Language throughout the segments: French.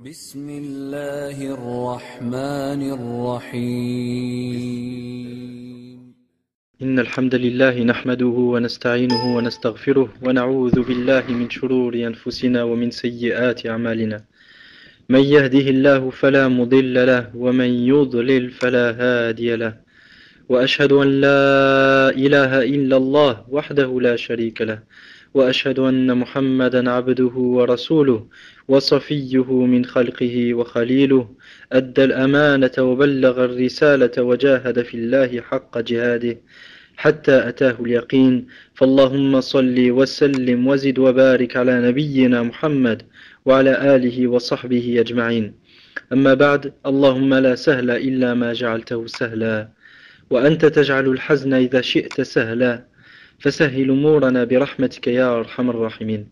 بسم الله الرحمن الرحيم إن الحمد لله نحمده ونستعينه ونستغفره ونعوذ بالله من شرور أنفسنا ومن سيئات أعمالنا من يهده الله فلا مضل له ومن يضلل فلا هادي له وأشهد أن لا إله إلا الله وحده لا شريك له وأشهد أن محمدا عبده ورسوله وصفيه من خلقه وخليله أدى الأمانة وبلغ الرسالة وجاهد في الله حق جهاده حتى أتاه اليقين فاللهم صل وسلم وزد وبارك على نبينا محمد وعلى آله وصحبه أجمعين أما بعد اللهم لا سهل إلا ما جعلته سهلا وأنت تجعل الحزن إذا شئت سهلا فسهل أمورنا برحمتك يا أرحم الراحمين.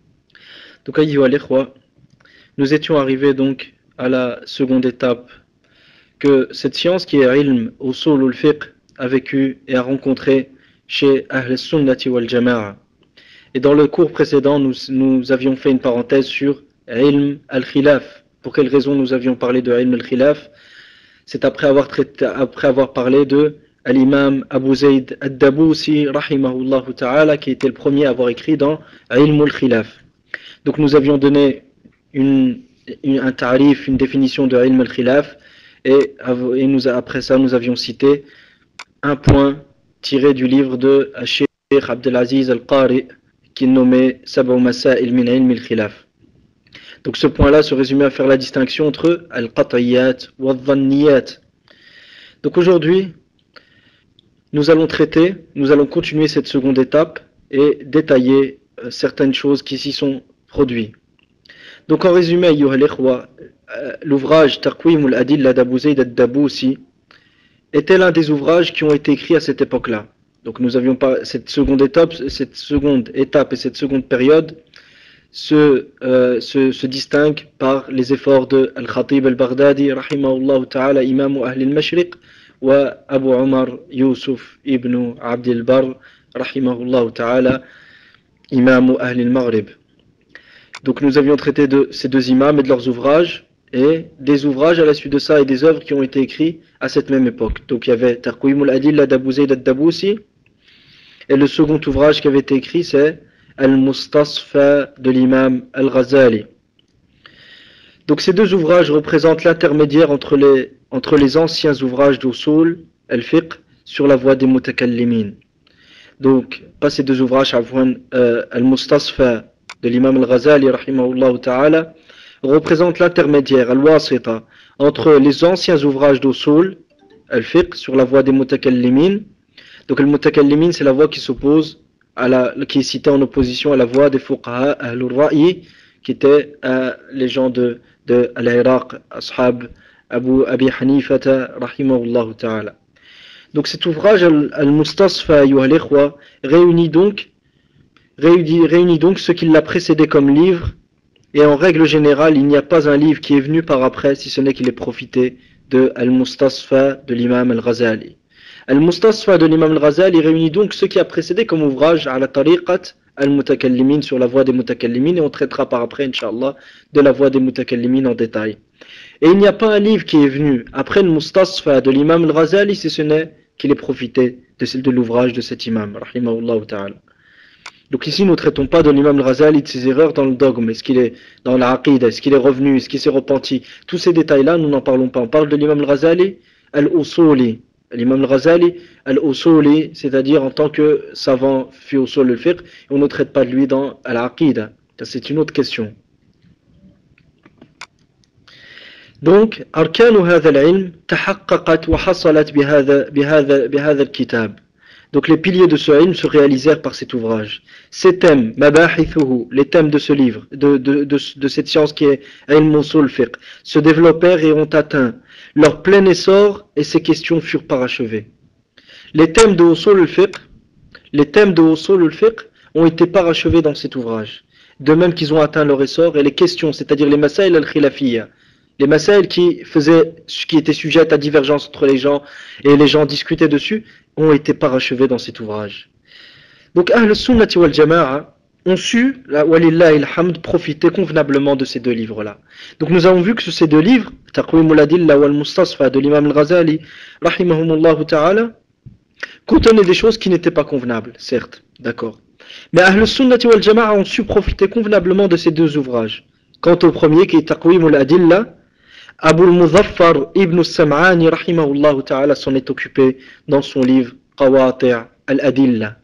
Donc ayyuha l'ikhwa, nous étions arrivés donc à la seconde étape que cette science qui est ilm usul al-fiqh a vécu et a rencontré chez Ahl al-Sunnati wal-Jama'a. Et dans le cours précédent, nous avions fait une parenthèse sur ilm al-khilaf. Pour quelle raison nous avions parlé de ilm al-khilaf? C'est après avoir parlé de l'imam Abu Zayd ad-Dabusi rahimahullah ta'ala, qui était le premier à avoir écrit dans ilm al-khilaf. Donc nous avions donné un tarif, une définition de ilm al-khilaf, et après ça nous avions cité un point tiré du livre de Cheikh Abdelaziz al-Qari qui est nommé Sab'u Masail min ilm al-khilaf. Donc ce point-là se résumait à faire la distinction entre al-qat'iyat wa al-dhanniyat. Donc aujourd'hui, nous allons continuer cette seconde étape et détailler certaines choses qui s'y sont produites. Donc en résumé, ayyuha al-ikhwa, l'ouvrage Taqwim al-Adilla d'Abu Zayd ad-Dabusi était l'un des ouvrages qui ont été écrits à cette époque-là. Donc nous avions pas cette seconde étape et cette seconde période se distingue par les efforts de Al-Khatib al-Baghdadi rahimahullah ta'ala, imam Ahl al-Mashriq, wa Abu Umar Yusuf ibn Abd al-Barr rahimahullah ta'ala, imam Ahl al-Maghrib. Donc nous avions traité de ces deux imams et de leurs ouvrages, et des ouvrages à la suite de ça et des œuvres qui ont été écrits à cette même époque. Donc il y avait Taqwim al-Adilla d'Abu Zayd ad-Dabusi, et le second ouvrage qui avait été écrit c'est Al-Mustasfa de l'imam Al-Ghazali. Donc ces deux ouvrages représentent l'intermédiaire entre les anciens ouvrages d'Usul al-Fiqh sur la voie des mutakallimin. Donc pas ces deux ouvrages, Al-Mustasfa de l'imam Al-Ghazali rahimahullah ta'ala représente l'intermédiaire, al-wasita, entre les anciens ouvrages d'Usul al-Fiqh sur la voie des mutakallimin. Donc le mutakallimin, c'est la voie qui s'oppose qui est citée en opposition à la voie des fuqaha ahlul ra'i, qui étaient les gens de l'Iraq, ashab Abi Hanifata rahimahullah ta'ala. Donc cet ouvrage al-Mustasfa ayyuha al-ikhwa réunit donc ce qui l'a précédé comme livre, et en règle générale il n'y a pas un livre qui est venu par après si ce n'est qu'il ait profité de al-Mustasfa de l'imam al-Ghazali. Al-Mustasfa de l'imam al-Ghazali réunit donc ce qui a précédé comme ouvrage à la tariqat al-mutakallimin, sur la voie des mutakallimin, et on traitera par après Inch'Allah de la voie des mutakallimin en détail. Et il n'y a pas un livre qui est venu après le Mustasfa de l'imam al-Ghazali si ce n'est qu'il ait profité de l'ouvrage de cet imam rahimahullah ta'ala. Donc ici nous ne traitons pas de l'imam al-Ghazali, de ses erreurs dans le dogme, est-ce qu'il est dans l'aqida, est-ce qu'il est revenu, est-ce qu'il s'est repenti, tous ces détails là nous n'en parlons pas. On parle de l'imam al-Ghazali al-Usuli, l'imam al-Ghazali al-Usuli, c'est-à-dire en tant que savant fi usul al-fiqh, et on ne traite pas de lui dans l'aqida, c'est une autre question. Donc arkanu hadha al-ilm tahaqqaqat wa hasalat bihadha al-kitab. Donc les piliers de ce ilm se réalisèrent par cet ouvrage. Ces thèmes, mabahithuhu, les thèmes de ce livre, de cette science qui est ilm usul fiqh, se développèrent et ont atteint leur plein essor, et ces questions furent parachevées. Les thèmes de usul al-fiqh ont été parachevés dans cet ouvrage, de même qu'ils ont atteint leur essor, et les questions, c'est-à-dire les masail al-khilafiyya, les masail qui étaient sujettes à divergence entre les gens, et les gens discutaient dessus, ont été parachevés dans cet ouvrage. Donc Ahl al-Sunnati wal-Jama'a ont su, walillahi alhamd, profiter convenablement de ces deux livres-là. Donc nous avons vu que ces deux livres, Taqwim al-Adilla wal Mustasfa de l'imam al-Ghazali, rahimahumullah ta'ala, contenaient des choses qui n'étaient pas convenables, certes, d'accord. Mais Ahl Sunnati wal Jama'a ont su profiter convenablement de ces deux ouvrages. Quant au premier qui est Taqwim al-Adilla, Abu al-Muzaffar ibn al-Sam'ani rahimahullah ta'ala s'en est occupé dans son livre Qawati' al-Adilla.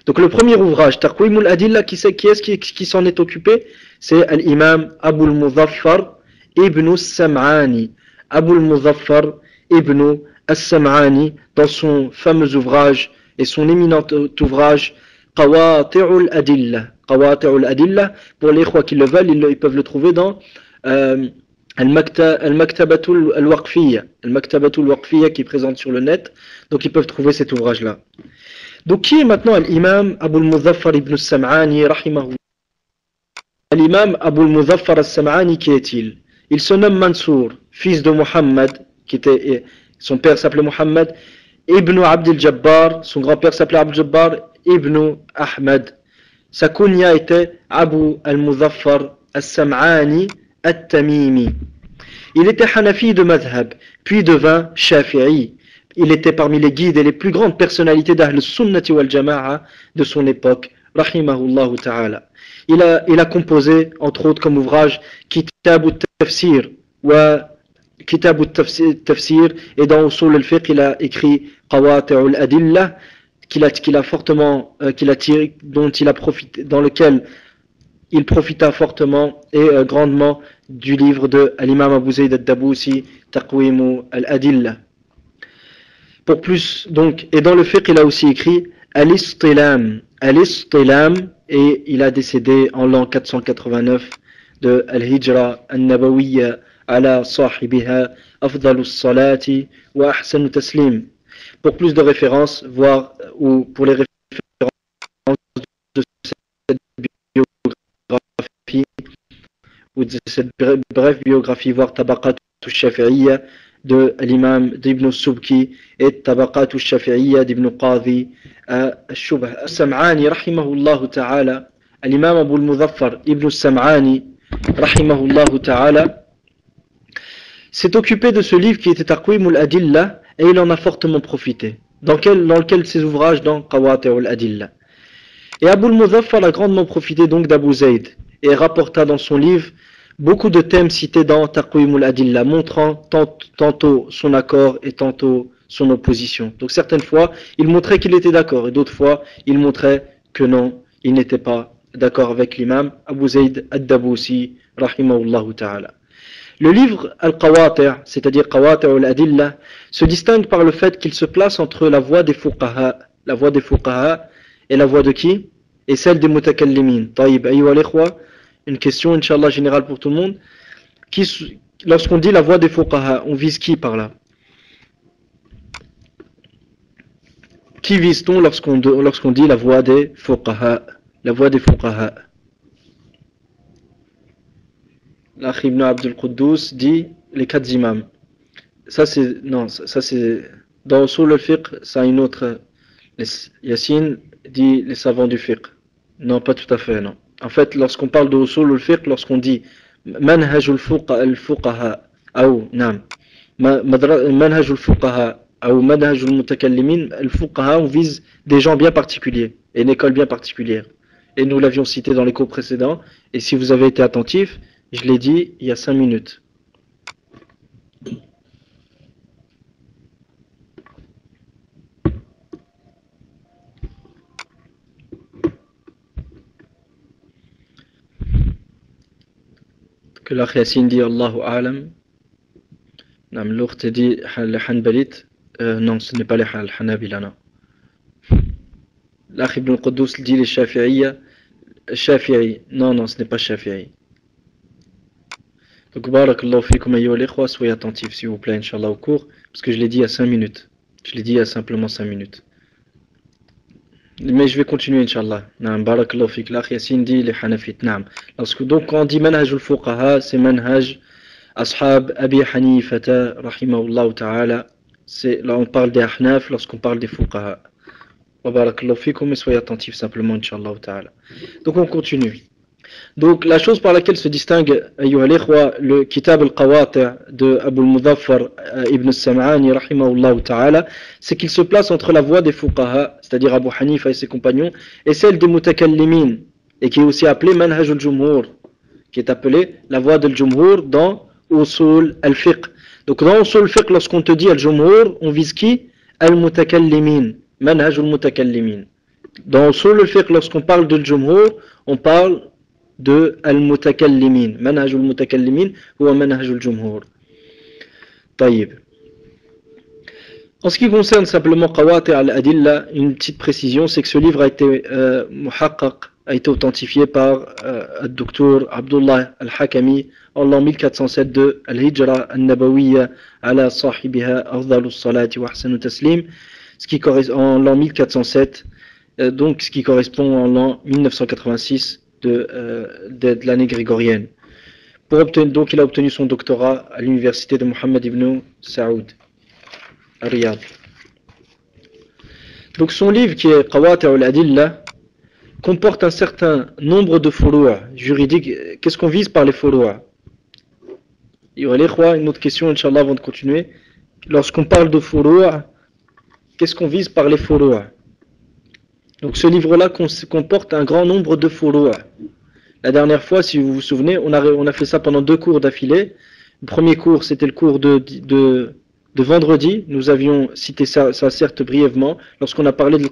Donc le premier ouvrage, Taqwim al-Adilla, qui est-ce qui s'en est occupé? C'est l'imam Abu al-Muzaffar ibn al-Sam'ani. Abu al-Muzaffar ibn al-Sam'ani, dans son fameux ouvrage et son éminent ouvrage Qawati' al-Adilla. Qawati' al-Adilla, pour les croix qui le veulent, ils peuvent le trouver dans Al-Maktabatul al-Waqfiyya. Al-Maktabatul al-Waqfiyya qui est présente sur le net, donc ils peuvent trouver cet ouvrage-là. Donc qui est maintenant l'imam Abu al-Muzaffar ibn al-Sam'ani rahimahullah? L'imam Abu al-Muzaffar al-Sam'ani, qui est-il? Il se nomme Mansour, fils de Muhammad, son père s'appelait Muhammad, ibn Abd al-Jabbar, son grand-père s'appelait Abd al-Jabbar, ibn Ahmad. Sa kunya était Abu al-Muzaffar al-Sam'ani al-Tamimi. Il était Hanafi de madhab, puis devint Shafi'i. Il était parmi les guides et les plus grandes personnalités d'Ahl Sunnati wal Jama'a de son époque, rahimahullah ta'ala. Il a composé, entre autres comme ouvrage, Kitab al-Tafsir, Kitab al-Tafsir, et dans Usul al-Fiqh, il a écrit Qawati' al-Adilla, dans lequel il profita fortement et grandement du livre de l'imam Abu Zayd al-Dabusi, Taqwim al-Adilla. Pour plus, donc, et dans le fiqh, il a aussi écrit Al-Istilam, et il a décédé en l'an 489 de Al-Hijra al-Nabawiyya ala sahibiha afdalus salati wa ahsanu taslim. Pour plus de références, ou pour les références de cette biographie, ou de cette brève biographie, voir Tabaqat al-Shafi'iyya de l'imam d'Ibn Subki et Tabaqat al-Shafi'iyya d'Ibn Qadhi al-Shubh. Al-Sam'ani, rahimahullah ta'ala, l'imam Abu al-Muzaffar Ibn al-Sam'ani, rahimahullah ta'ala, s'est occupé de ce livre qui était Taqwim al-Adilla, et il en a fortement profité. Dans lequel ses ouvrages, dans Qawati' al-Adilla. Et Abu al-Muzaffar a grandement profité donc d'Abu Zayd, et rapporta dans son livre beaucoup de thèmes cités dans Taqwim al-Adilla, montrant tantôt son accord et tantôt son opposition. Donc certaines fois, il montrait qu'il était d'accord, et d'autres fois, il montrait que non, il n'était pas d'accord avec l'imam Abu Zayd al-Dabusi, rahimahullah ta'ala. Le livre Al-Qawati', c'est-à-dire Qawati' al-Adilla, se distingue par le fait qu'il se place entre la voix des fuqaha, et la voix de qui? Et celle des mutakallimin. Taïb, ayyuha al-ikhwa, une question, Inch'Allah, générale pour tout le monde. Lorsqu'on dit la voix des fuqaha, on vise qui par là? Qui vise-t-on lorsqu'on dit la voix des fuqaha? La voix des fuqaha. L'Akh Ibn Abdul Quddus dit les 4 imams. Ça c'est dans Usul al-Fiqh, ça a une autre. Yassine dit les savants du fiqh. Non, pas tout à fait, non. En fait, lorsqu'on parle de Usul al-Fiqh, lorsqu'on dit manhaj al-fuqaha, ou nam, manhaj al-fuqaha, ou manhaj al-mutakallimin, al-fuqaha, on vise des gens bien particuliers, et une école bien particulière. Et nous l'avions cité dans les cours précédents, et si vous avez été attentif, je l'ai dit il y a 5 minutes. Que l'Akh Yassine dit Allahu A'lam. L'autre dit les Hanbalit. Non, ce n'est pas les Hanabila, non. L'Akh Ibn Quddus dit les Shafi'iyya. Shafi'i. Non, ce n'est pas Shafi'i. Donc, barakallahu fikum ayyuha al-ikhwa, soyez attentifs s'il vous plaît, Inch'Allah, au cours, parce que je l'ai dit à 5 minutes. Je l'ai dit il y a simplement 5 minutes. Mais je vais continuer, Inch'Allah. Barakallahu fik. L'Akh Yassine dit les Hanafit. Donc, quand on dit manhaj al-fuqaha, c'est manhaj ashab Abi Hanifata, rahimahullah ta'ala. Là, on parle des Ahnaf lorsqu'on parle des fuqaha. Wa barakallahu fikum, et soyez attentifs simplement, Inch'Allah ta'ala. Donc on continue. Donc la chose par laquelle se distingue le Kitab al-Qawati' de Abu al-Muzaffar ibn al-Sam'ani rahimahullah ta'ala, c'est qu'il se place entre la voie des fuqaha, c'est-à-dire Abu Hanifa et ses compagnons, et celle des mutakallimin, et qui est aussi appelée Manhaj al-Jumhur, qui est appelée la voie del Jumhur dans Usul al-Fiqh. Donc dans Usul al-Fiqh, lorsqu'on te dit al-Jumhur, on vise qui? Al-Mutakallimin, Manhaj al-Mutakallimin. Dans Usul al-Fiqh, lorsqu'on parle de Jumhur, on parle de al-mutakallimin. Manhaj al-mutakallimin ou manhaj al-jumhur. Taïb. En ce qui concerne simplement Qawati' al-Adilla, une petite précision, c'est que ce livre a été muhaqqaq, a été authentifié par le docteur Abdullah al-Hakami en l'an 1407 de Al-Hijra al-Nabawiyya ala sahibiha afdalus salati wa ahsanu taslim, ce qui correspond en l'an 1407, donc ce qui correspond en l'an 1986 de l'année grégorienne. Donc il a obtenu son doctorat à l'université de Mohammed ibn Saoud à Riyad. Donc son livre qui est Qawati' al-Adilla comporte un certain nombre de furu' juridiques. Qu'est-ce qu'on vise par les furu'? Il y aura une autre question Inch'Allah avant de continuer. Lorsqu'on parle de furu', qu'est-ce qu'on vise par les furu'? Donc ce livre-là comporte un grand nombre de furu'. La dernière fois, si vous vous souvenez, on a fait ça pendant 2 cours d'affilée. Le premier cours, c'était le cours de vendredi. Nous avions cité ça certes brièvement, lorsqu'on a parlé de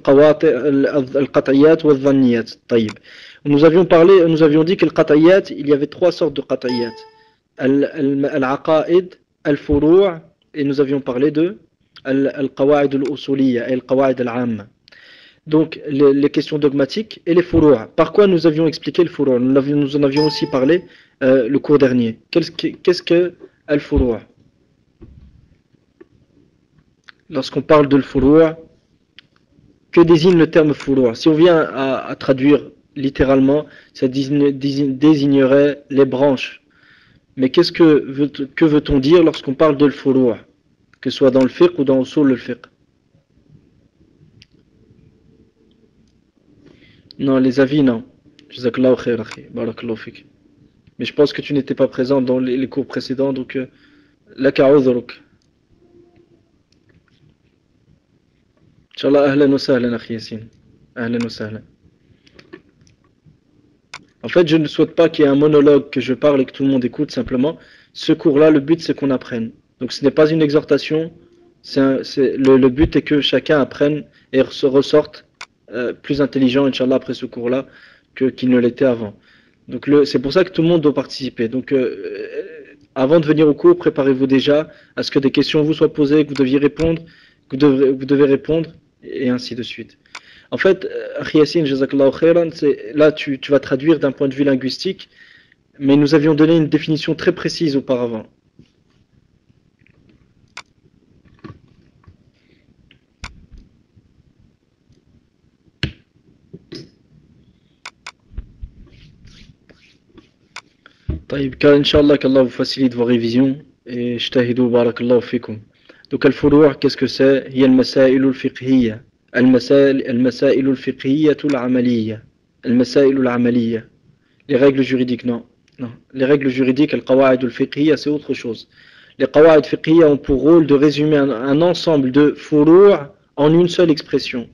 al-qat'iyat ou al-dhanniyat. Nous avions dit que le qat'iyat, il y avait 3 sortes de qat'iyat. Al-aqa'id, al-furu' et nous avions parlé de al-qawa'id al-usuliyya et al-qawa'id al-'amma. Donc les questions dogmatiques et les furu'. Par quoi nous avions expliqué le furu'? Nous en avions aussi parlé le cours dernier. Qu'est-ce que al-furu'? Lorsqu'on parle de furu', que désigne le terme furu'? Si on vient à traduire littéralement, ça désignerait les branches. Mais que veut-on dire lorsqu'on parle de furu'? Que ce soit dans le fiqh ou dans usul al-fiqh? Non, les avis, non. Jazakallahu khair, akhi. Barakallahu fik. Mais je pense que tu n'étais pas présent dans les cours précédents, donc laka udhruk. Inch'Allah, ahlan wa sahlan, akhi Yassine. Ahlan wa sahlan. En fait, je ne souhaite pas qu'il y ait un monologue, que je parle et que tout le monde écoute simplement. Ce cours-là, le but, c'est qu'on apprenne. Donc ce n'est pas une exhortation. Le but est que chacun apprenne et se ressorte plus intelligent, Inch'Allah, après ce cours-là, qu'il ne l'était avant. Donc c'est pour ça que tout le monde doit participer. Donc avant de venir au cours, préparez-vous déjà à ce que des questions vous soient posées, que vous deviez répondre, que vous devez répondre, et ainsi de suite. En fait, Akhi Yassine, jazakallahu khairan, là tu vas traduire d'un point de vue linguistique, mais nous avions donné une définition très précise auparavant. طيب Inch'Allah qu'Allah vous facilite vos révisions et ijtahidou barakallahu fikum. Donc al-furu' qu'est-ce que c'est? هي المسائل الفقهية المسائل الفقهية العملية المسائل العملية. Les règles juridiques, non. Les règles juridiques, al-qawa'id al-fiqhiyya, c'est autre chose. Les qawa'id fiqhiyya ont pour rôle de résumer un ensemble de furu' en une seule expression.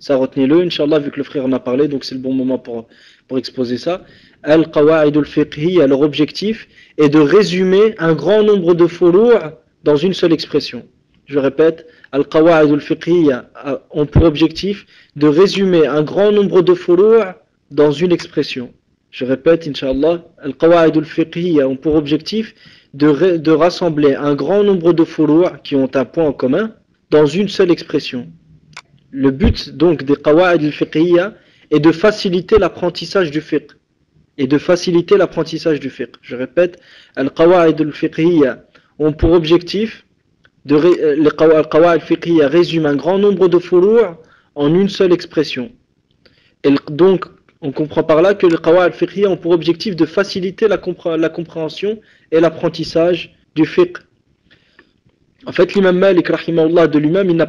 Ça, retenez-le, Inch'Allah, vu que le frère en a parlé, donc c'est le bon moment pour exposer ça. Al-Qawa'id al-Fiqhiyya, leur objectif est de résumer un grand nombre de furu' dans une seule expression. Je répète, Al-Qawa'id al-Fiqhiyya ont pour objectif de résumer un grand nombre de furu' dans une expression. Je répète, Inch'Allah, Al-Qawa'id al-Fiqhiyya ont pour objectif de rassembler un grand nombre de furu' qui ont un point en commun dans une seule expression. Le but donc des Qawa'id al-Fiqhiyya est de faciliter l'apprentissage du fiqh. Je répète, Al-Qawa'id al-Fiqhiyya ont pour objectif les Qawa'id al-Fiqhiyya résument un grand nombre de furu' en une seule expression. Et donc, on comprend par là que les Qawa'id al-Fiqhiyya ont pour objectif de faciliter la compréhension et l'apprentissage du fiqh. En fait, l'imam Malik, rahimahullah, de lui-même, il n'a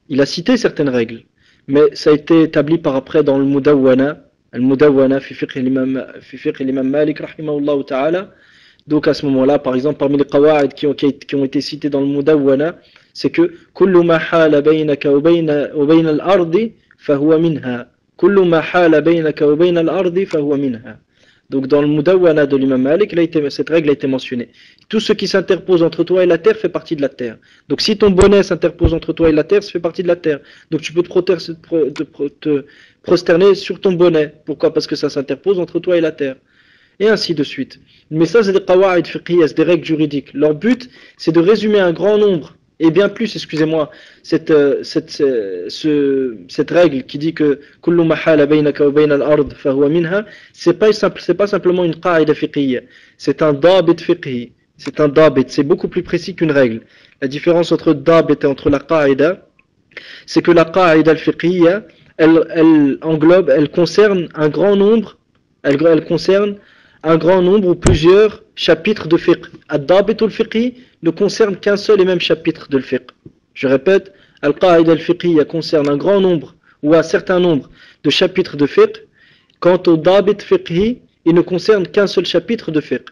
Il a cité certaines règles, mais ça a été établi par après dans le Al-Mudawwana fi fiqh l'imam Malik rahimahullah ta'ala. Donc à ce moment-là, par exemple, parmi les qawa'id qui ont été cités dans le Mudawwana, c'est que kullu ma hala baynaka wa bayna al-ardi fahuwa minha. Kullu ma hala baynaka wa bayna al-ardi fahuwa minha. Donc dans le Mudawwana de l'imam Malik, cette règle a été mentionnée. Tout ce qui s'interpose entre toi et la terre fait partie de la terre. Donc si ton bonnet s'interpose entre toi et la terre, ça fait partie de la terre. Donc tu peux te prosterner sur ton bonnet. Pourquoi? Parce que ça s'interpose entre toi et la terre. Et ainsi de suite. Mais ça, c'est des qawa'id fiqhiyya, c'est des règles juridiques. Leur but, c'est de résumer un grand nombre, et bien plus, excusez-moi, cette règle qui dit que kullu ma hala baynaka wa bayna al-ard fahuwa minha, c'est pas simplement une qa'ida fiqhiyya, c'est un dabit fiqhi, c'est un dabit, c'est beaucoup plus précis qu'une règle. La différence entre dabit et entre la qa'ida, c'est que la qa'ida al-fiqhiyya, elle concerne un grand nombre, elle concerne un grand nombre ou plusieurs chapitres de fiqh. Ad-dabit al-fiqhi ne concerne qu'un seul et même chapitre de fiqh. Je répète, al-qa'ida al-fiqhiyya concerne un grand nombre ou un certain nombre de chapitres de fiqh. Quant au dabit fiqhi, il ne concerne qu'un seul chapitre de fiqh.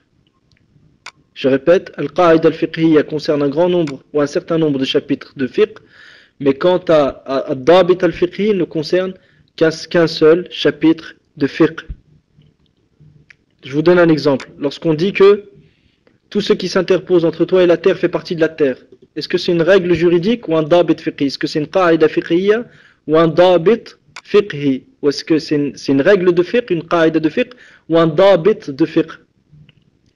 Je répète, al-qa'ida al-fiqhiyya concerne un grand nombre ou un certain nombre de chapitres de fiqh, mais quant à ad-dabit al-fiqhi, il ne concerne qu'un seul chapitre de fiqh. Je vous donne un exemple. Lorsqu'on dit que tout ce qui s'interpose entre toi et la terre fait partie de la terre, est-ce que c'est une règle juridique ou un dabit fiqhi? Est-ce que c'est une qa'ida fiqhiyya ou un dabit fiqhi? Ou est-ce que c'est une règle de fiqh, une qa'ida de fiqh ou un dabit de fiqh?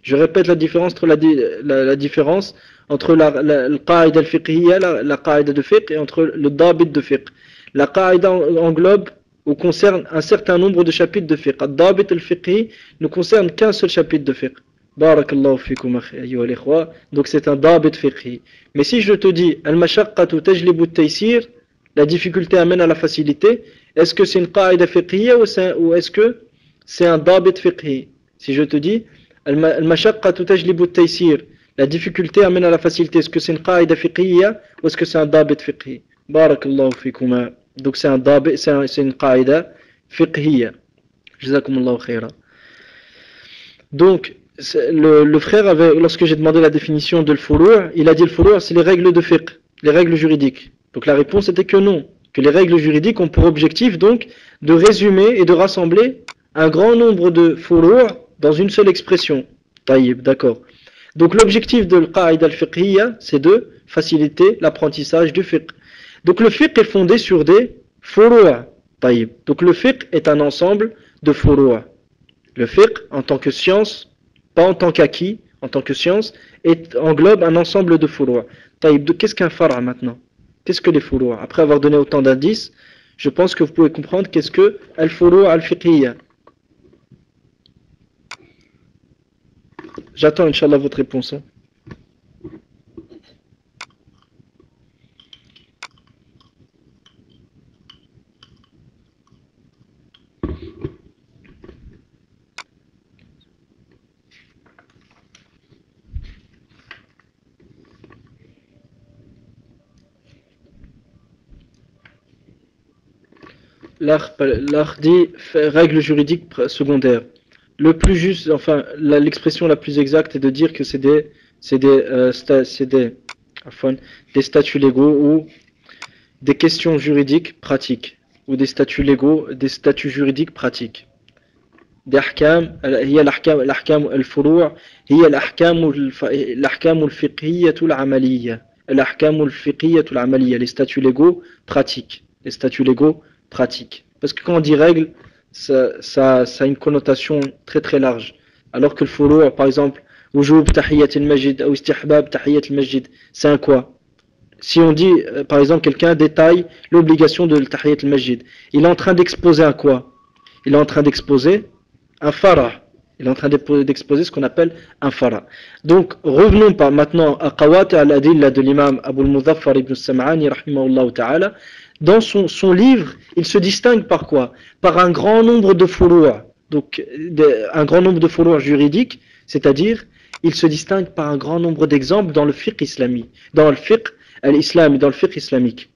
Je répète la différence entre la différence entre la qa'ida fiqhiyya, la qa'ida de fiqh, et entre le dabit de fiqh. La qa'ida englobe ou concerne un certain nombre de chapitres de fiqh. Ad-dabit al-fiqhi ne concerne qu'un seul chapitre de fiqh. Barakallahu fikum ayyuha al-ikhwa. Donc c'est un dabit fiqhi. Mais si je te dis al-mashaqqatu tajlibu at-taysir, la difficulté amène à la facilité, est-ce que c'est une qa'ida fiqhiyya ou est-ce que c'est un dabit fiqhi? Si je te dis al-mashaqqatu tajlibu at-taysir, la difficulté amène à la facilité, est-ce que c'est une qa'ida fiqhiyya ou est-ce que c'est un dabit fiqhi? Barakallahu fikum. Donc c'est une qa'ida fiqhiyya. Jazakumullahu khayra. Donc le frère avait, lorsque j'ai demandé la définition de l'furu', il a dit l'furu' c'est les règles de fiqh, les règles juridiques. Donc la réponse était que non, que les règles juridiques ont pour objectif donc de résumer et de rassembler un grand nombre de furu' dans une seule expression. Taïb, d'accord. Donc l'objectif de l'qa'ida al-fiqhiyya, c'est de faciliter l'apprentissage du fiqh. Donc le fiqh est fondé sur des furu'. Taïb. Donc le fiqh est un ensemble de furu'. Le fiqh en tant que science, pas en tant qu'acquis, en tant que science, englobe un ensemble de furu'. Taïb. Qu'est-ce qu'un fara' maintenant? Qu'est-ce que les furu'? Après avoir donné autant d'indices, je pense que vous pouvez comprendre qu'est-ce que al-furu' al-fiqhiyya. J'attends Inch'Allah votre réponse. Hein. L'art dit règle juridique secondaire. Le plus juste, enfin, l'expression la plus exacte est de dire que c'est des statuts légaux ou des questions juridiques pratiques, ou des statuts légaux, des statuts juridiques pratiques. Des ahkam, هي الأحكام الفروع هي الأحكام الفقهية العملية. الأحكام الفقهية العملية, les statuts légaux pratiques, les statuts légaux pratiques. Parce que quand on dit règle, ça a une connotation très très large. Alors que le furu', par exemple, wujub tahiyyat al-masjid ou istihbab tahiyyat al-masjid, c'est un quoi? Si on dit, par exemple, quelqu'un détaille l'obligation de tahiyyat al-masjid, il est en train d'exposer un quoi? Il est en train d'exposer un fara'. Il est en train d'exposer ce qu'on appelle un fara'. Donc, revenons maintenant à Qawati' al-Adilla de l'imam Abu al-Muzaffar ibn Sam'ani, rahimahullah ta'ala. Dans son livre, il se distingue par quoi? Par un grand nombre de furu'. Donc, un grand nombre de furu' juridiques, c'est-à-dire, il se distingue par un grand nombre d'exemples dans le fiqh islamique, dans le fiqh al-islam, dans le fiqh islamique.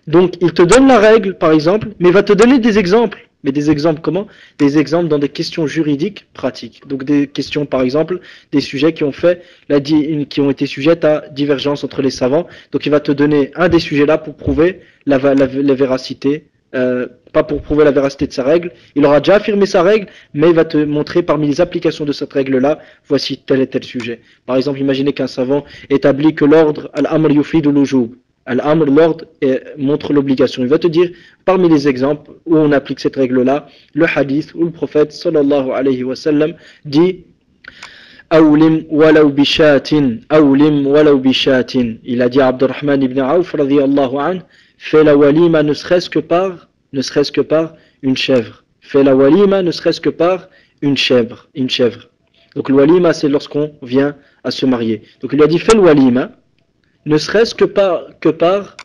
Donc il te donne la règle par exemple, mais il va te donner des exemples. Mais des exemples comment? Des exemples dans des questions juridiques pratiques. Donc des questions par exemple, des sujets qui ont été sujettes à divergence entre les savants. Donc il va te donner un des sujets là pour prouver la véracité, pas pour prouver la véracité de sa règle. Il aura déjà affirmé sa règle, mais il va te montrer parmi les applications de cette règle là, voici tel et tel sujet. Par exemple, imaginez qu'un savant établit que l'ordre al-amr yufidu l'ujub. Al-amr, l'ordre, montre l'obligation. Il va te dire, parmi les exemples où on applique cette règle-là, le hadith où le prophète, sallallahu alayhi wa sallam, dit Awlim walaw bishatin, awlim walaw bishatin. Il a dit à Abdurrahman ibn Auf, radiyallahu anhu, fais la walima ne serait-ce que par une chèvre. Fais la walima ne serait-ce que par une chèvre. Donc le walima, c'est lorsqu'on vient à se marier. Donc il lui a dit, fais le walima, ne serait-ce que par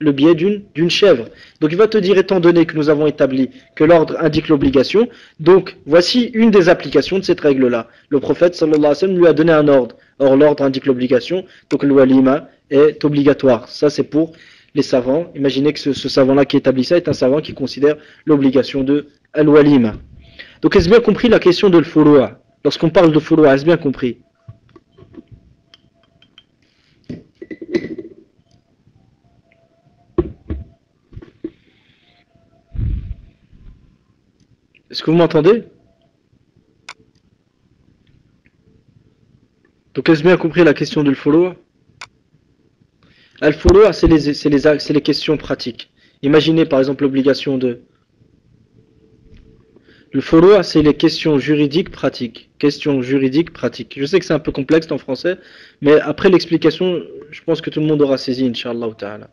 le biais d'une chèvre. Donc il va te dire, étant donné que nous avons établi que l'ordre indique l'obligation, donc voici une des applications de cette règle-là. Le prophète sallallahu alayhi wa sallam lui a donné un ordre. Or l'ordre indique l'obligation, donc le walima est obligatoire. Ça c'est pour les savants. Imaginez que ce savant-là qui établit ça est un savant qui considère l'obligation de al-walima. Donc est-ce bien compris la question de l'furu'a? Lorsqu'on parle de furu'a, est-ce bien compris? Est-ce que vous m'entendez? Donc est-ce bien compris la question de l'furu'a? Al-furu'a, c'est les questions pratiques. Imaginez par exemple l'obligation de... Le furu'a, c'est les questions juridiques pratiques. Questions juridiques pratiques. Je sais que c'est un peu complexe en français, mais après l'explication, je pense que tout le monde aura saisi, Inch'Allah ta'ala.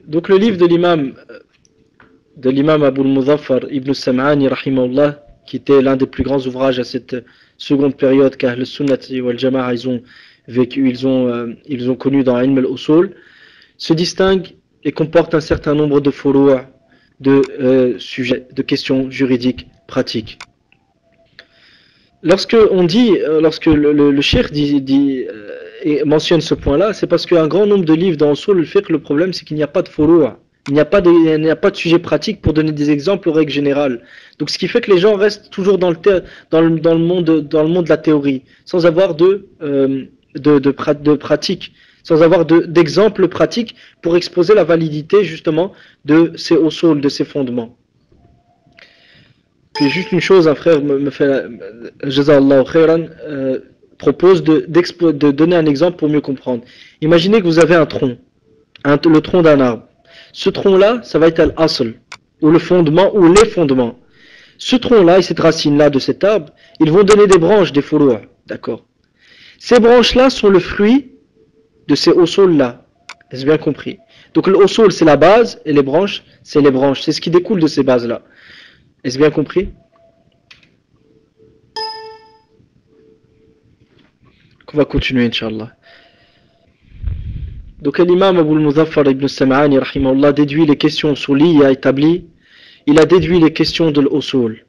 Donc le livre de l'imam Abu al-Muzaffar ibn Sam'ani rahimahullah, qui était l'un des plus grands ouvrages à cette seconde période qu'Ahl al-Sunnati wal Jama'a ils ont vécu, ils ont connu dans Ilm al-Usul, se distingue et comporte un certain nombre de furu'a, de sujets, de questions juridiques pratiques. Lorsque le cheikh mentionne ce point-là, c'est parce qu'un grand nombre de livres dans Usul al-Fiqh, le problème c'est qu'il n'y a pas de furu'a. Il n'y a pas de sujet pratique pour donner des exemples aux règles générales. Donc ce qui fait que les gens restent toujours dans le monde de la théorie, sans avoir de pratique, sans avoir d'exemples pratiques pour exposer la validité justement de ces usul, de ces fondements. Puis juste une chose, un frère me fait, Jazallahu khairan, propose de donner un exemple pour mieux comprendre. Imaginez que vous avez un tronc, le tronc d'un arbre. Ce tronc-là, ça va être al-asl, ou le fondement, ou les fondements. Ce tronc-là et cette racine-là de cet arbre, ils vont donner des branches, des furu'a, d'accord. Ces branches-là sont le fruit de ces usul-là. Est-ce bien compris? Donc le usul, c'est la base, et les branches, c'est les branches. C'est ce qui découle de ces bases-là. Est-ce bien compris? On va continuer, Inch'Allah. Donc l'imam Abu al-Muzaffar ibn Sam'ani rahimahullah déduit les questions usuliyya, il a déduit les questions de l'usul.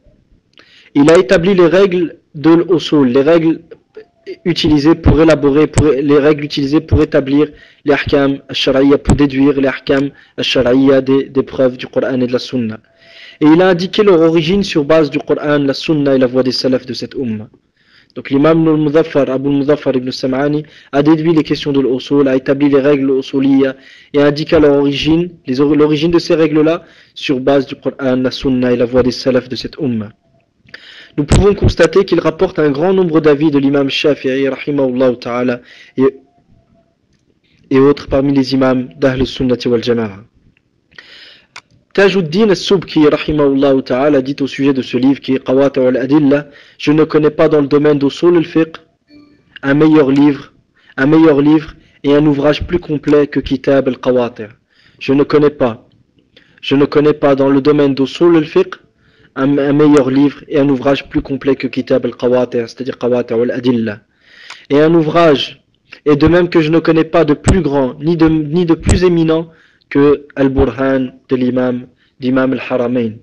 Il a établi les règles de l'usul, les règles utilisées pour élaborer, les règles utilisées pour établir les ahkam al-shar'iyya, pour déduire les ahkam al-shar'iyya des preuves du Coran et de la Sunna. Et il a indiqué leur origine sur base du Coran, la Sunna et la voie des salafs de cette umma. Donc l'imam al-Muzaffar, Abu al-Muzaffar ibn Sam'ani, a déduit les questions de l'usul, a établi les règles usuliyya et a indiqué leur origine, l'origine de ces règles-là sur base du Coran, la Sunna et la voie des salafs de cette umma. Nous pouvons constater qu'il rapporte un grand nombre d'avis de l'imam Shafi'i rahimahullah ta'ala et autres parmi les imams d'Ahl al-Sunnati wal Jama'a. Tajuddin al-Subki rahimahullah ta'ala dit au sujet de ce livre qui est Qawati' al-Adilla, je ne connais pas dans le domaine d'Usul al-Fiqh un meilleur livre et un ouvrage plus complet que Kitab al-Qawati'. Je ne connais pas dans le domaine d'Usul al-Fiqh un meilleur livre et un ouvrage plus complet que Kitab al-Qawati', c'est-à-dire Qawati' al-Adilla. Et un ouvrage, et de même que je ne connais pas de plus grand ni de plus éminent que Al-Burhan de d'imam al-Haramain.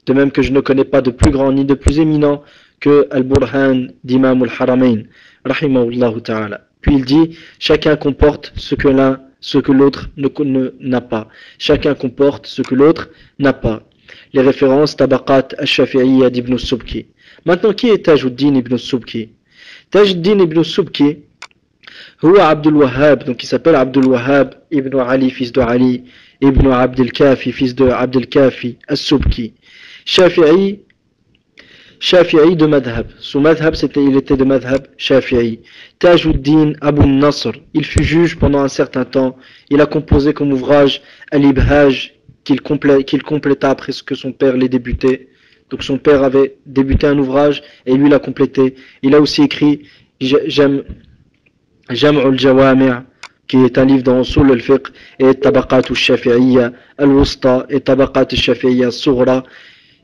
De même que je ne connais pas de plus grand ni de plus éminent que Al-Burhan d'imam al-Haramain. Rahimahullah ta'ala. Puis il dit, chacun comporte ce que l'autre n'a pas. Chacun comporte ce que l'autre n'a pas. Les références Tabaqat al-Shafi'iyya d'Ibn al-Subki. Maintenant, qui est Tajuddin ibn al-Subki? Tajuddin ibn al-Subki, هو عبد الوهاب, donc il s'appelle Abdul Wahhab ibn Ali, fils de Ali, ibn Abd al-Kafi, fils de Abd al-Kafi, al-Subki. Shafi'i de madhab. Son madhab, il était de madhab Shafi'i. Tajuddin Abu Nasr, il fut juge pendant un certain temps. Il a composé comme ouvrage Al-Ibhaj, qu'il compléta après ce que son père l'ait débuté. Donc son père avait débuté un ouvrage et lui l'a complété. Il a aussi écrit Jam' al-Jawami', qui est un livre dans Usul al-Fiqh, et Tabaqat al-Shafi'iyya al-Wusta et Tabaqat al-Shafi'iyya al-Sughra.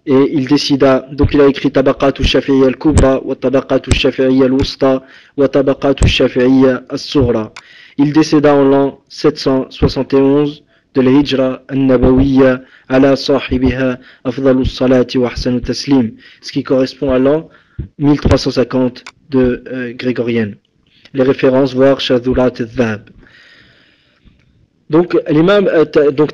Et il décida, donc il a écrit Tabaqat al-Shafi'iyya al-Kubra wa Tabaqat al-Shafi'iyya al-Wusta wa Tabaqat al-Shafi'iyya al-Sughra. Il décéda en l'an 771 de l'Hijra al-Nabawiyya ala sahibiha afdalus salati wa ahsanu taslim, ce qui correspond à l'an 1350 de grégorienne. Les références, voir Shadulat al-Dhahab. Donc l'imam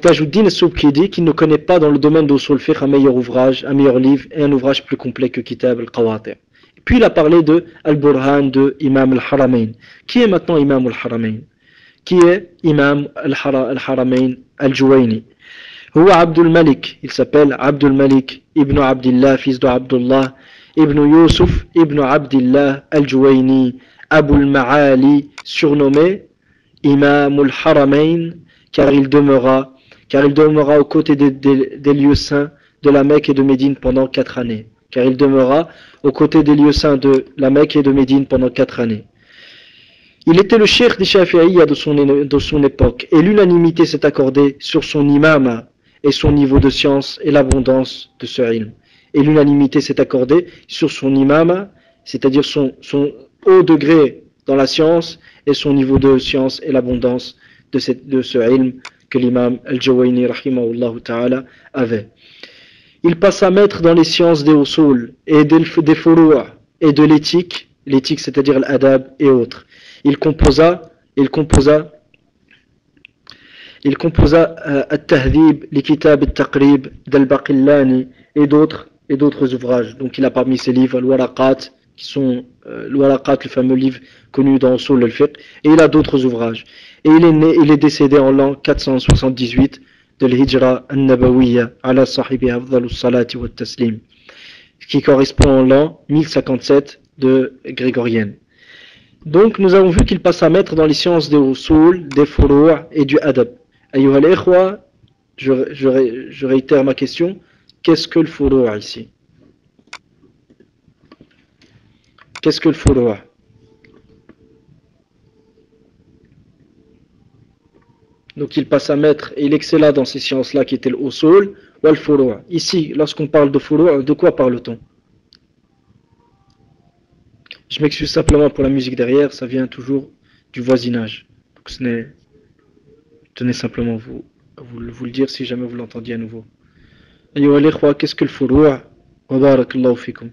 Tajuddin al-Subki dit qu'il ne connaît pas dans le domaine d'Usul Fiqh un meilleur ouvrage, un meilleur livre et un ouvrage plus complet que Kitab al-Qawati'. Puis il a parlé de Al-Burhan de Imam al-Haramain. Qui est maintenant Imam al-Haramain? Qui est Imam al-Haramain al-Juwayni? Huwa Abdul Malik, il s'appelle Abdul Malik ibn Abdillah, fils de Abdullah ibn Yusuf ibn Abdillah al-Juwayni Abu al-Ma'ali, surnommé Imam al-Haramain, car il demeura aux côtés des lieux saints de la Mecque et de Médine pendant 4 années. Car il demeura aux côtés des lieux saints de la Mecque et de Médine pendant 4 années. Il était le cheikh des Shafi'iyya de son époque, et l'unanimité s'est accordée sur son imam et son niveau de science et l'abondance de ce ilm. Et l'unanimité s'est accordée sur son imam, c'est-à-dire son haut degré dans la science et son niveau de science et l'abondance de ce ilm que l'imam al-Juwayni rahimahullah ta'ala avait. Il passa maître dans les sciences des usul et des furu' et de l'éthique c'est-à-dire l'adab et autres. Il composa At-Tahdhib, les Kitab At-Taqrib d'Al-Baqillani et d'autres ouvrages. Donc il a parmi ses livres Al-Waraqat, qui sont Al-Waraqat, le fameux livre connu dans Usul al-Fiqh, et il a d'autres ouvrages. Et il est décédé en l'an 478 de l'Hijra al-Nabawiyya ala sahibi afdalus salati wa taslim, qui correspond en l'an 1057 de grégorienne. Donc nous avons vu qu'il passe à maître dans les sciences des usul, des furu' et du adab. Ayyuha al-ikhwa, je réitère ma question, qu'est-ce que le furu' ici? Qu'est-ce que le furu'? Donc il passe à maître et il excella dans ces sciences-là qui étaient le usul ou le furu'. Ici, lorsqu'on parle de furu', de quoi parle-t-on? Je m'excuse simplement pour la musique derrière, ça vient toujours du voisinage. Donc tenez simplement vous le dire si jamais vous l'entendiez à nouveau. Ayyuha al-ikhwa, qu'est-ce que le furu'? Wa barakallahu fikum.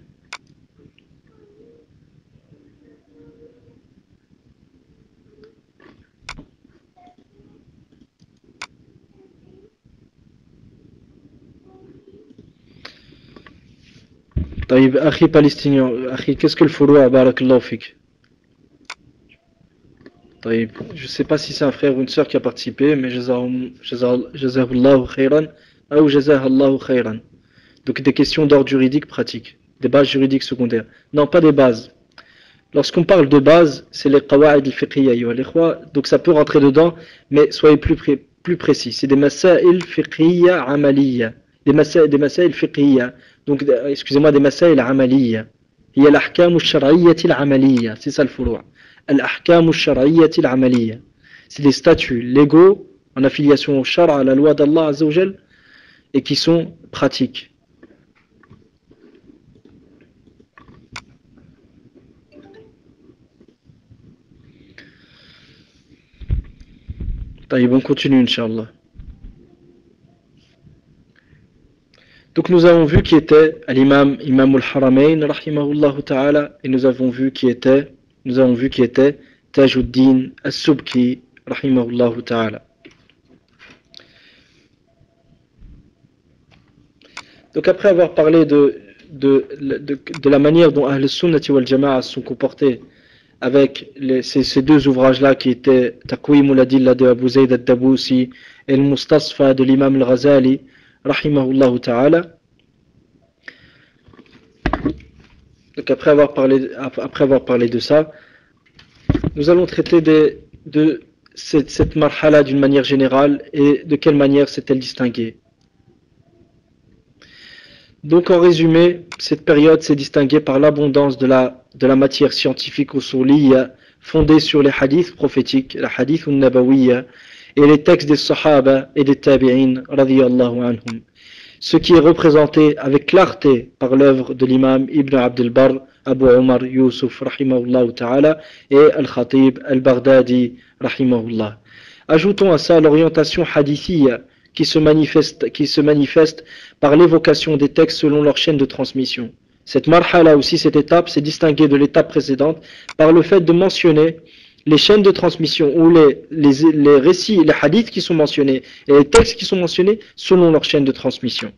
طيب أخي palestinien, أخي, qu'est-ce que le furu' بارك الله فيك? طيب, je sais pas si c'est un frère ou une sœur qui a participé, mais jazahullahu khayran ou jazahallahu khayran. Donc des questions d'ordre juridique pratique, des bases juridiques secondaires. Non, pas des bases. Lorsqu'on parle de base, c'est les qawa'id al-fiqhiyya, donc ça peut rentrer dedans, mais soyez plus précis. C'est des masail fiqhiyya amaliyya, des masail fiqhiyya. Donc, excusez-moi, des masail amaliyya. Il y a l'ahkam al-shar'iyyati al-amaliyya, c'est ça le furu'. Al-ahkam al-shar'iyyati al-amaliyya. C'est des statuts légaux en affiliation au shar', à la loi d'Allah Azza wa Jal, et qui sont pratiques. On continue, Inch'Allah. Donc nous avons vu qui était Imam al-Haramain, rahimahullah ta'ala, et nous avons vu qui était Tajuddin As-Subki, rahimahullah ta'ala. Donc après avoir parlé de la manière dont Ahl al-Sunnati wal-Jama'a se sont comportés avec ces deux ouvrages-là qui étaient Taqwim al-Adilla de Abu Zayd al-Dabusi et le Mustasfa de l'imam al-Ghazali, rahimahullah ta'ala. Donc après avoir parlé de ça, nous allons traiter de cette marhala d'une manière générale et de quelle manière s'est-elle distinguée. Donc en résumé, cette période s'est distinguée par l'abondance de la matière scientifique usuliyya fondée sur les hadiths prophétiques, la hadith nabawiyya et les textes des sahaba et des tabi'in radiyallahu anhum. Ce qui est représenté avec clarté par l'œuvre de l'imam Ibn Abd al-Barr, Abu Omar Yusuf rahimahullah ta'ala et Al-Khatib Al-Baghdadi rahimahullah. Ajoutons à ça l'orientation hadithiyya qui se manifeste par l'évocation des textes selon leur chaîne de transmission. Cette marhala aussi, cette étape, s'est distinguée de l'étape précédente par le fait de mentionner les chaînes de transmission ou les récits, les hadiths qui sont mentionnés et les textes qui sont mentionnés selon leur chaîne de transmission.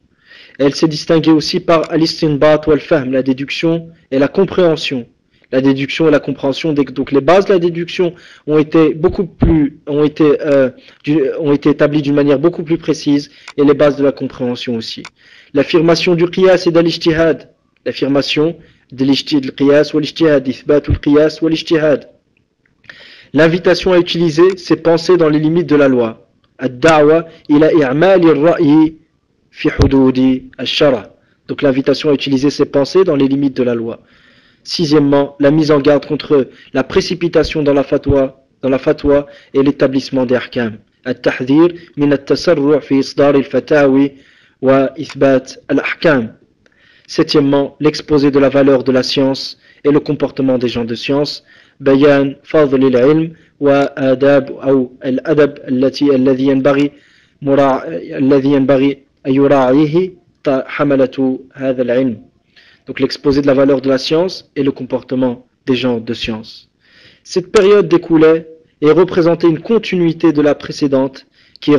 Elle s'est distinguée aussi par al-istinbat ou al-fahm, la déduction et la compréhension. La déduction et la compréhension, donc les bases de la déduction ont été établies d'une manière beaucoup plus précise et les bases de la compréhension aussi. L'affirmation du qiyas et de l'ijtihad, l'affirmation de l'qiyas ou l'ijtihad, ithbat ou l'qiyas ou l'ijtihad. L'invitation à utiliser ses pensées dans les limites de la loi. Ad-da'wa ila i'mal ar-ra'yi fi hududi ash-shara. Donc l'invitation à utiliser ses pensées dans les limites de la loi. Sixièmement, la mise en garde contre la précipitation dans la fatwa et l'établissement des ahkam. At-tahdhir min at-tasarru' fi isdar al-fatawi wa ithbat al-ahkam. Septièmement, l'exposé de la valeur de la science et le comportement des gens de science. Bayan fadl al-ilm wa adab ou al-adab alladhi yanbaghi an yura'ihi hamalatu hadha al-ilm. Donc l'exposé de la valeur de la science et le comportement des gens de science. Cette période découlait et représentait une continuité de la précédente qui est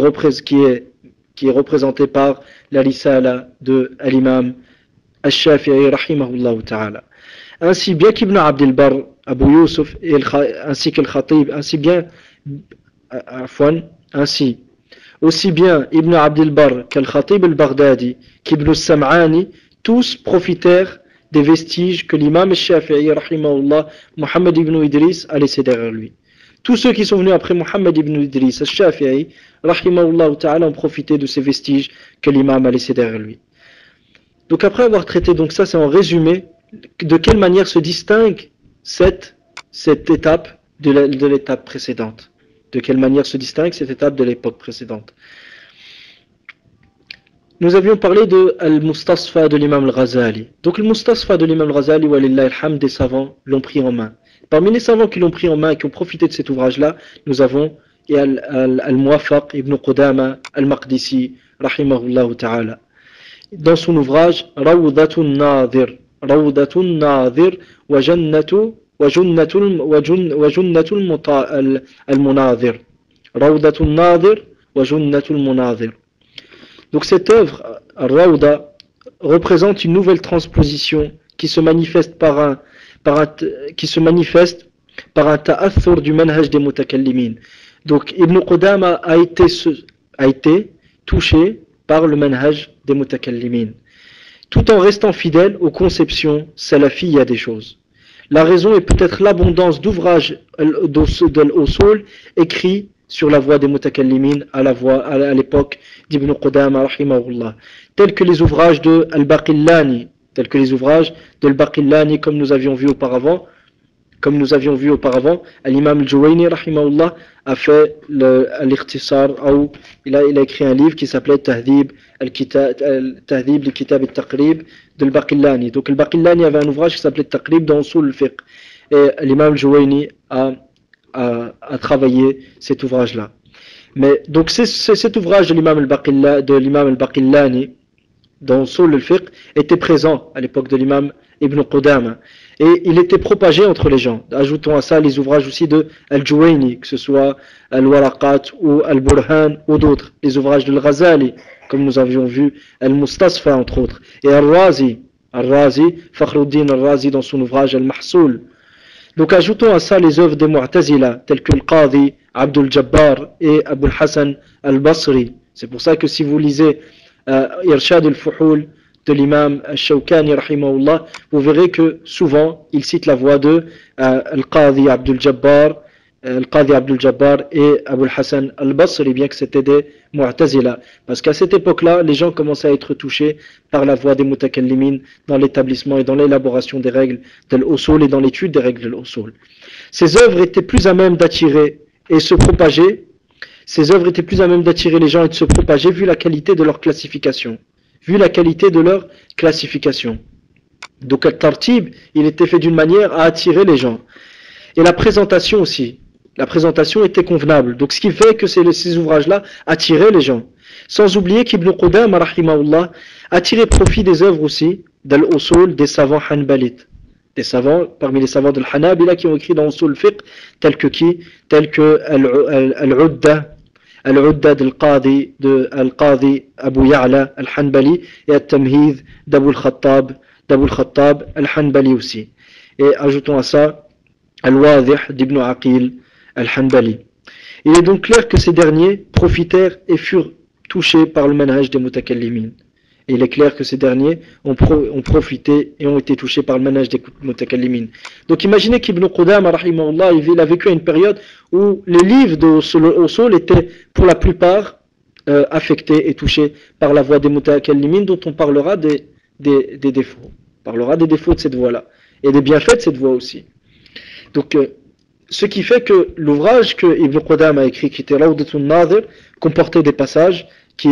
représentée par la risala de l'imam al-Shafi'i rahimahullah ta'ala. Ainsi bien qu'Ibn Abd al-Barr, Abu Yusuf ainsi que le Khatib, aussi bien Ibn Abd al-Barr qu'Al Khatib al-Baghdadi qu'Ibn al-Sam'ani, tous profitèrent des vestiges que l'imam al-Shafi'i rahimahullah, Muhammad ibn Idris a laissé derrière lui. Tous ceux qui sont venus après Muhammad ibn Idris al-Shafi'i rahimahullah ta'ala ont profité de ces vestiges que l'imam a laissé derrière lui. Donc après avoir traité donc ça, c'est en résumé de quelle manière se distingue cette étape de l'étape précédente. De quelle manière se distingue cette étape de l'époque précédente. Nous avions parlé de Al-Mustasfa de l'imam al-Ghazali. Donc le Mustasfa de l'imam al-Ghazali, walillahi alhamd, des savants l'ont pris en main. Parmi les savants qui l'ont pris en main et qui ont profité de cet ouvrage-là, nous avons Al-Muwafaq ibn Qudama al-Maqdisi, rahimahullah ta'ala. Dans son ouvrage, Rawdatun Nadir wa Jannatul al-Munadir. Rawdatun Nadir wa Jannatul Munadir. Donc cette œuvre, Rawda, représente une nouvelle transposition qui se manifeste par un ta'athur du manhaj des mutakallimin. Donc Ibn Qudama a été touché par le manhaj des mutakallimin, tout en restant fidèle aux conceptions salafiyya des choses. La raison est peut-être l'abondance d'ouvrages d'al-usul écrits sur la voie des mutakallimin à l'époque d'Ibn Qudama rahimahullah, tels que les ouvrages de Al-Baqillani, comme nous avions vu auparavant, l'imam al-Juwayni rahimahullah a fait l'ikhtisar, il a écrit un livre qui s'appelait Tahdhib al-Kitab al-Taqrib de Al-Baqillani. Donc Al-Baqillani avait un ouvrage qui s'appelait Taqrib dans Usul al-Fiqh, et l'imam al-Juwayni a travaillé cet ouvrage-là. Mais donc c'est cet ouvrage de l'imam al-Baqillani dans Usul al-Fiqh était présent à l'époque de l'imam Ibn Qudama. Et il était propagé entre les gens. Ajoutons à ça les ouvrages aussi de Al-Juwayni, que ce soit Al-Waraqat ou Al-Burhan ou d'autres. Les ouvrages de Al-Ghazali, comme nous avions vu, Al-Mustasfa entre autres. Et Al-Razi, Fakhruddin Al-Razi dans son ouvrage Al-Mahsoul. Donc ajoutons à ça les œuvres des Mu'tazila, telles que Al-Qadi, Abdul Jabbar et Abu Hassan Al-Basri. C'est pour ça que si vous lisez Irshad al-Fuhul de l'imam Al-Shawkani rahimahullah, vous verrez que souvent il cite la voix de Al-Qadi Abdul Jabbar et Abu Hassan Al-Basri, bien que c'était des Mu'tazila. Parce qu'à cette époque-là, les gens commençaient à être touchés par la voix des mutakallimin dans l'établissement et dans l'élaboration des règles de l'usul et dans l'étude des règles de l'usul. Ces œuvres étaient plus à même d'attirer et se propager. Ces œuvres étaient plus à même d'attirer les gens et de se propager vu la qualité de leur classification. Donc al-tartib, il était fait d'une manière à attirer les gens. Et la présentation aussi. La présentation était convenable. Donc ce qui fait que ces ouvrages-là attiraient les gens. Sans oublier qu'Ibn Qudama rahimahullah a tiré profit des œuvres aussi d'al-usul des savants hanbalites. Des savants, parmi les savants de l'Hanabila qui ont écrit dans Usul al-Fiqh, tels que Al-Udda d'Al-Qadi Abu Ya'la al-Hanbali et Al-Tamhid d'Abu al-Khattab al-Hanbali aussi. Et ajoutons à ça Al-Wadih d'Ibn Aqil al-Hanbali. Il est donc clair que ces derniers profitèrent et furent touchés par le manhaj des mutakallimin. Et il est clair que ces derniers ont profité et ont été touchés par le manhaj des mutakallimin. Donc imaginez qu'Ibn Qudama rahimahullah, il a vécu à une période où les livres de Usul étaient pour la plupart affectés et touchés par la voix des mutakallimin, dont on parlera des défauts. On parlera des défauts de cette voix-là et des bienfaits de cette voix aussi. Donc ce qui fait que l'ouvrage que Ibn Qudama a écrit, qui était Rawdatun Nadir, comportait des passages qui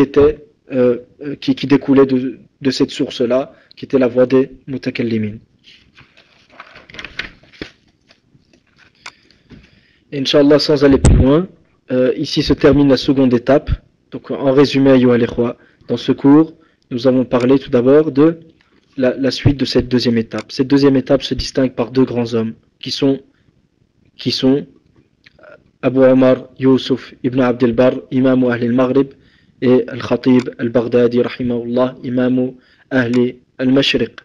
découlaient de cette source-là, qui était la voix des mutakallimin. Inch'Allah, sans aller plus loin, ici se termine la seconde étape. Donc en résumé, ayyuha al-ikhwa, dans ce cours, nous avons parlé tout d'abord de la suite de cette deuxième étape. Cette deuxième étape se distingue par deux grands hommes, qui sont Abu Omar Yusuf ibn Abd al-Barr, imam Ahl al-Maghrib, et Al-Khatib al-Baghdadi, rahimahullah, imam Ahl al-Mashriq.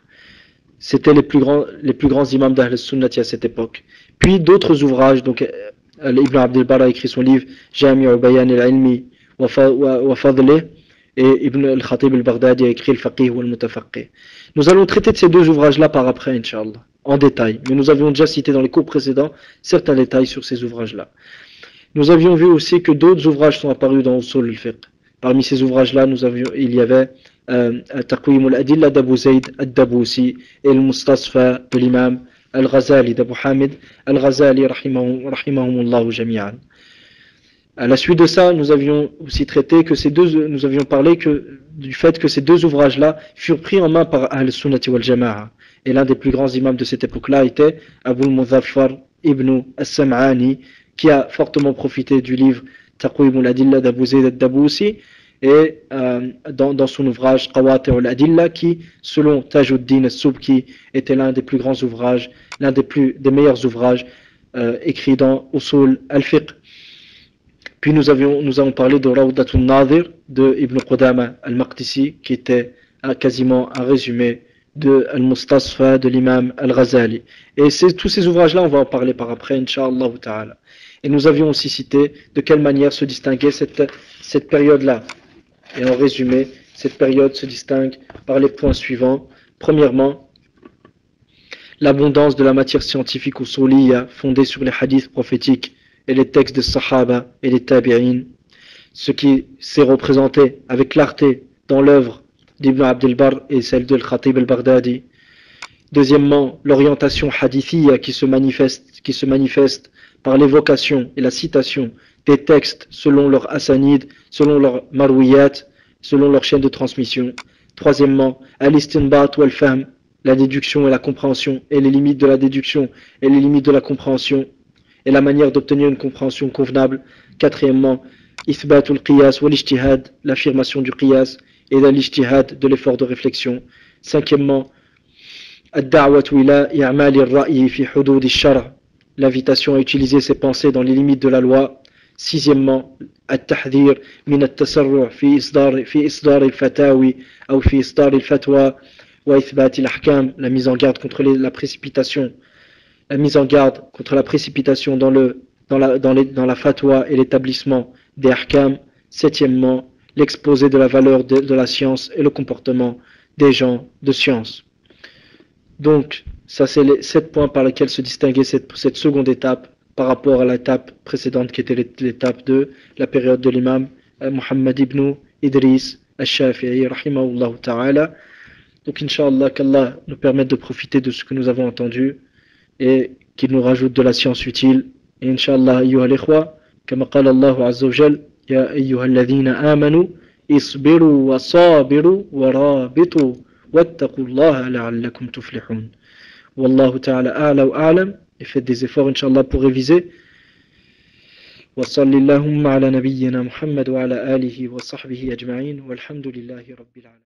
C'était les plus grands imams d'Ahl al-Sunnati à cette époque. Puis d'autres ouvrages, donc Ibn Abd al-Barr a écrit son livre Jami'u Bayan al-Ilmi wa Fadlih, et Ibn al-Khatib al-Baghdadi a écrit Al-Faqih wa al-Mutafaqqih. Nous allons traiter de ces deux ouvrages-là par après, Inch'Allah, en détail. Mais nous avions déjà cité dans les cours précédents certains détails sur ces ouvrages-là. Nous avions vu aussi que d'autres ouvrages sont apparus dans Usul al-Fiqh. Parmi ces ouvrages-là, il y avait Taqwim al-Adilla d'Abu Zayd al-Dabusi et Al-Mustasfa de l'imam Al-Ghazali d'Abu Hamid Al-Ghazali rahimahumullahu jami'an. À la suite de ça, nous avions aussi traité que nous avions parlé du fait que ces deux ouvrages-là furent pris en main par Ahl-Sunnati wal-Jama'a. Et l'un des plus grands imams de cette époque-là était Abu al-Muzaffar ibn al-Sam'ani, qui a fortement profité du livre Taqwim al-Adilla d'Abu Zayd al-Dabusi et dans son ouvrage Qawati' al-Adilla, qui, selon Tajuddin al-Subki, était l'un des plus grands ouvrages, l'un des meilleurs ouvrages écrits dans Usul al-Fiqh. Puis nous avons parlé de Rawdatun Nadir de Ibn Qudama al-Maqdisi, qui était quasiment un résumé de Al-Mustasfa de l'imam Al-Ghazali. Et tous ces ouvrages-là, on va en parler par après, Inch'Allah ta'ala. Et nous avions aussi cité de quelle manière se distinguait cette période-là. Et en résumé, cette période se distingue par les points suivants. Premièrement, l'abondance de la matière scientifique usuliyya fondée sur les hadiths prophétiques et les textes des Sahaba et les Tabi'in, ce qui s'est représenté avec clarté dans l'œuvre d'Ibn Abd al-Barr et celle de Al-Khatib al-Baghdadi. Deuxièmement, l'orientation hadithiyya qui se manifeste par l'évocation et la citation des textes selon leur asanid, selon leur marwiyat, selon leur chaîne de transmission. Troisièmement, al-istinbat ou al-fahm, la déduction et la compréhension, et les limites de la déduction et les limites de la compréhension, et la manière d'obtenir une compréhension convenable. Quatrièmement, ithbatul qiyas wal ijtihad, l'affirmation du qiyas et dans l'ijtihad, de l'effort de réflexion. Cinquièmement, ad-da'watu ila i'mal ar-ra'yi fi hudud ash-shar', l'invitation à utiliser ses pensées dans les limites de la loi. Sixièmement, at-tahdhir min at-tasarru' fi isdar al-fatawi ou fi isdar al-fatwa wa ithbat al-ahkam, la mise en garde contre la précipitation. La mise en garde contre la précipitation dans la fatwa et l'établissement des ahkam. Septièmement, l'exposé de la valeur de la science et le comportement des gens de science. Donc, ça c'est les 7 points par lesquels se distinguait cette seconde étape par rapport à l'étape précédente qui était l'étape de la période de l'imam Muhammad ibn Idris al-Shafi'i rahimahullah ta'ala. Donc, Inch'Allah, qu'Allah nous permette de profiter de ce que nous avons entendu et qu'il nous rajoute de la science utile. Et Inch'Allah, ayyuha al-ikhwa, kama qala Allahu azza wa jal, ya ayyuha alladhina amanu, isbiru wa sabiru wa rabitu, wattaqullaha la'allakum tuflihun. Wallahu ta'ala a'la wa a'lam. Et faites des efforts, Inch'Allah, pour réviser. Wa sallallahu ala nabiyyina Muhammad wa ala alihi wa sahbihi ajma'in, walhamdulillahi rabbil alamin.